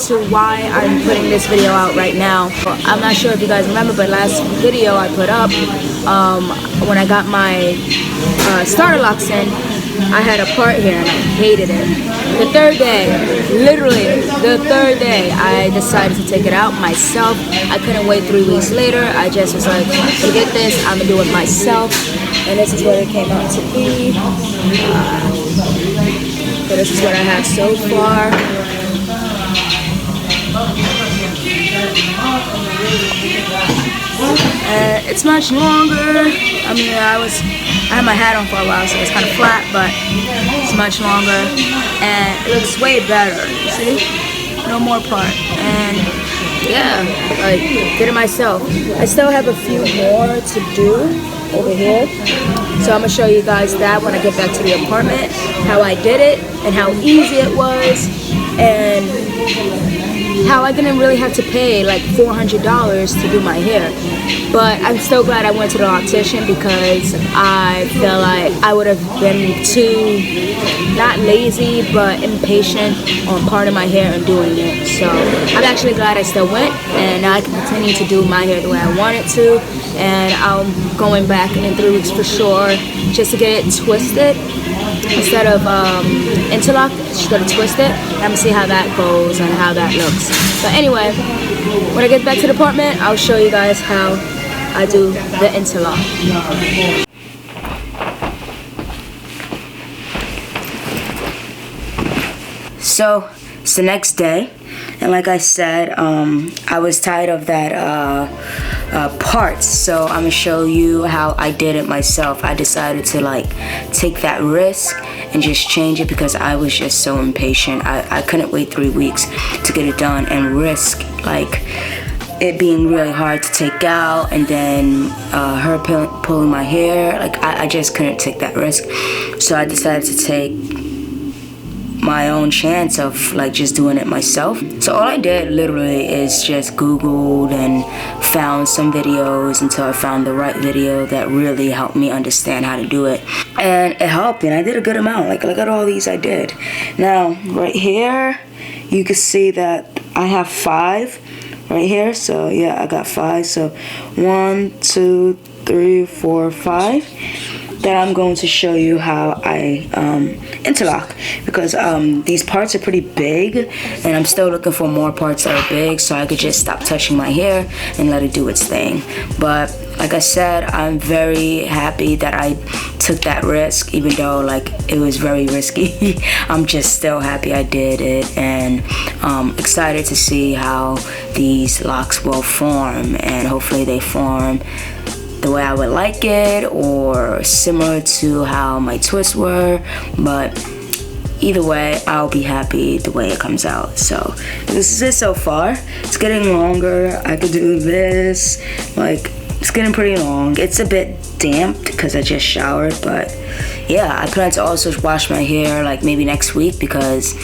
to why I'm putting this video out right now. I'm not sure if you guys remember, but last video I put up, when I got my starter locks in, I had a part here and I hated it. The third day, literally the third day, I decided to take it out myself. I couldn't wait 3 weeks later. I just was like, forget this, I'm gonna do it myself. And this is what it came out to be. So this is what I have so far. It's much longer. I mean, I had my hat on for a while, so it's kind of flat, but it's much longer, and it looks way better. See, no more part, and yeah, like did it myself. I still have a few more to do over here, so I'm gonna show you guys that when I get back to the apartment, how I did it and how easy it was, and how I didn't really have to pay like $400 to do my hair. But I'm still glad I went to the optician, because I feel like I would have been too, not lazy, but impatient on parting my hair and doing it. So I'm actually glad I still went, and now I can continue to do my hair the way I want it to. And I'm going back in 3 weeks for sure, just to get it twisted. Instead of interlock, just gonna twist it. I'm gonna see how that goes and how that looks. But anyway, when I get back to the apartment, I'll show you guys how I do the interlock. So it's the next day, and like I said, I was tired of that parts, so I'm gonna show you how I did it myself. I decided to like take that risk and just change it, because I was just so impatient. I couldn't wait 3 weeks to get it done and risk like it being really hard to take out, and then her pulling my hair. Like I just couldn't take that risk, so I decided to take my own chance of like just doing it myself. So all I did literally is just Googled and found some videos until I found the right video that really helped me understand how to do it, and it helped, and I did a good amount. Like look at all these I did. Now right here you can see that I have 5 right here, so yeah, I got 5. So 1, 2, 3, 4, 5. That I'm going to show you how I interlock, because these parts are pretty big, and I'm still looking for more parts that are big so I could just stop touching my hair and let it do its thing. But like I said, I'm very happy that I took that risk, even though like it was very risky. I'm just still happy I did it, and excited to see how these locks will form, and hopefully they form the way I would like it, or similar to how my twists were. But either way, I'll be happy the way it comes out. So this is it so far. It's getting longer. I could do this, like it's getting pretty long. It's a bit damp because I just showered, but yeah, I plan to also wash my hair like maybe next week, because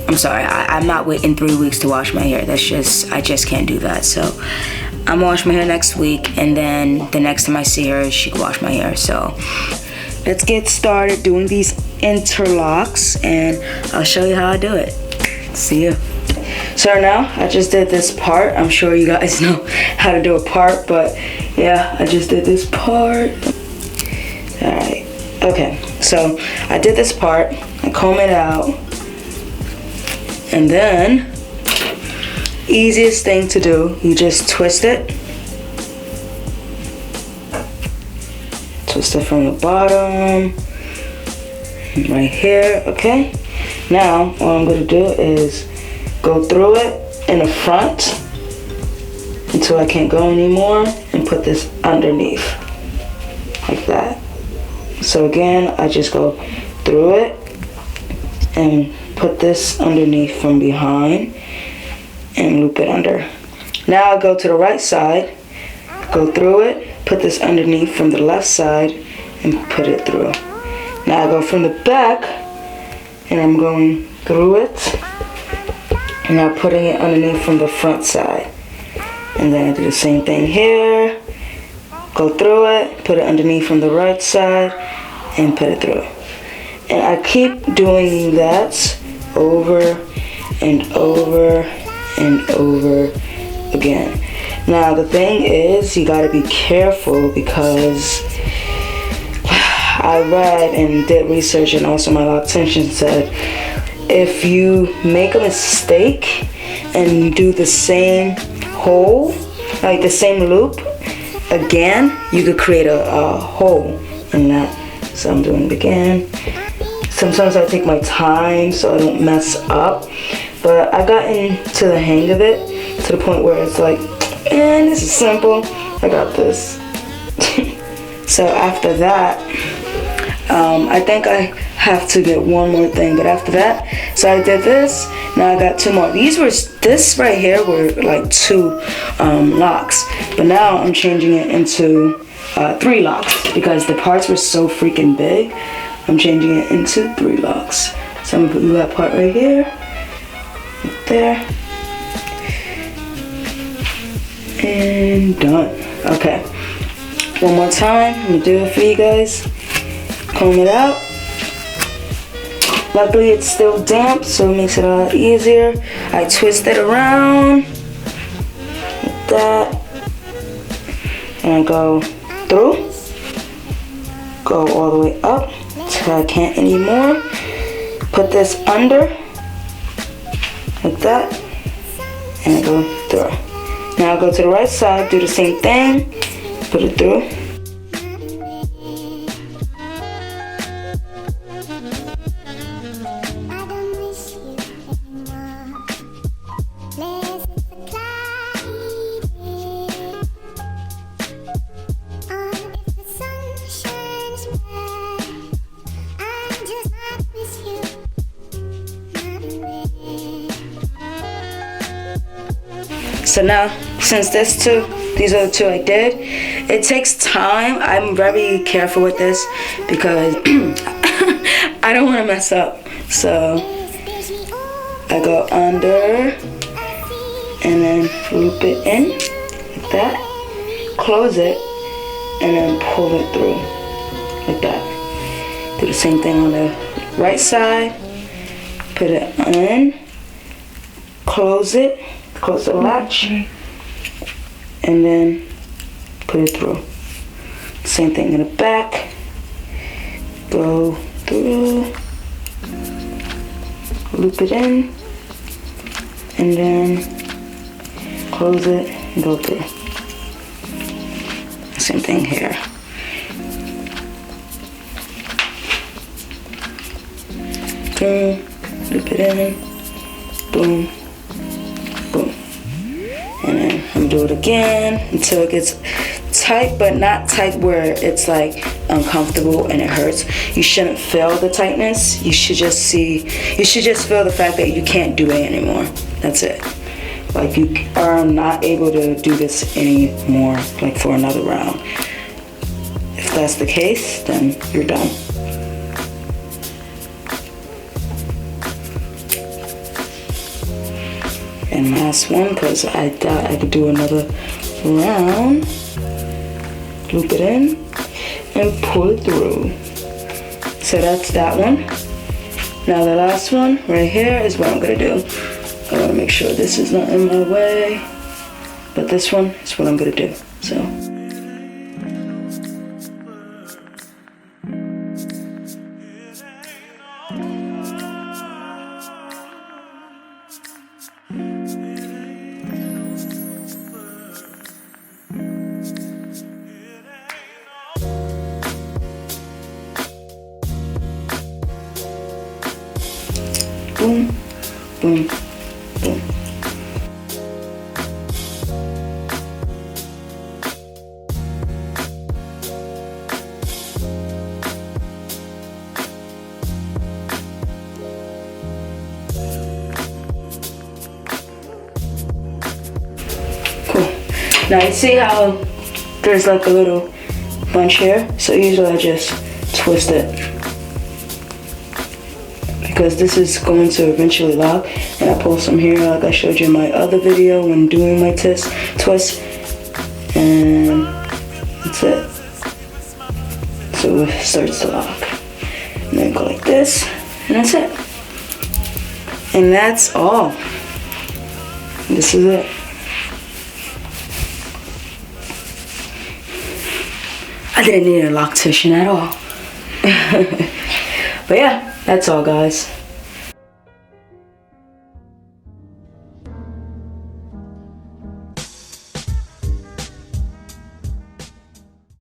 I'm sorry, I'm not waiting 3 weeks to wash my hair. That's just, I just can't do that. So I'm gonna wash my hair next week, and then the next time I see her, she can wash my hair. So let's get started doing these interlocks, and I'll show you how I do it. See you. So now I just did this part. I'm sure you guys know how to do a part, but yeah, I just did this part. All right, okay, so I did this part. I comb it out, and then easiest thing to do, you just twist it. Twist it from the bottom, right here, okay? Now, what I'm gonna do is go through it in the front until I can't go anymore, and put this underneath, like that. So again, I just go through it and put this underneath from behind, and loop it under. Now I'll go to the right side, go through it, put this underneath from the left side, and put it through. Now I go from the back, and I'm going through it, and I'm putting it underneath from the front side. And then I do the same thing here, go through it, put it underneath from the right side, and put it through. And I keep doing that over and over and over again. Now the thing is, you gotta be careful because I read and did research, and also my loctician said if you make a mistake and do the same hole, like the same loop again, you could create a hole in that. So I'm doing it again. Sometimes I take my time so I don't mess up, but I got into the hang of it to the point where it's like, this is simple, I got this. So after that, I think I have to get one more thing, but after that, so I did this, now I got two more. This right here were like 2 locks, but now I'm changing it into 3 locks because the parts were so freaking big. I'm changing it into 3 locks. So I'm gonna put that part right here, right there, and done. Okay, one more time, I'm gonna do it for you guys. Comb it out. Luckily it's still damp, so it makes it a lot easier. I twist it around like that, and I go through, go all the way up till I can't anymore. Put this under like that, and I go through. Now I go to the right side, do the same thing, put it through. So now, since these are the 2 I did, it takes time. I'm very careful with this because I don't want to mess up. So I go under and then loop it in like that, close it, and then pull it through like that. Do the same thing on the right side, put it in, close it, close the latch, and then put it through. Same thing in the back. Go through, loop it in, and then close it and go through. Same thing here. Boom, loop it in, boom, boom. And then I'm gonna do it again until it gets tight, but not tight where it's like uncomfortable and it hurts. You shouldn't feel the tightness. You should just feel the fact that you can't do it anymore. That's it. Like you are not able to do this anymore, like for another round. If that's the case, then you're done. And last one, because I thought I could do another round. Loop it in and pull it through. So that's that one. Now the last one right here is what I'm gonna do. I wanna make sure this is not in my way, but this one is what I'm gonna do. So. Boom, boom, boom. Cool. Now you see how there's like a little bunch here? So usually I just twist it, because this is going to eventually lock, and I pull some here like I showed you in my other video when doing my twist, and that's it. So it starts to lock, and then go like this, and that's it. And that's all. This is it. I didn't need a lock cushion at all. But yeah, that's all, guys.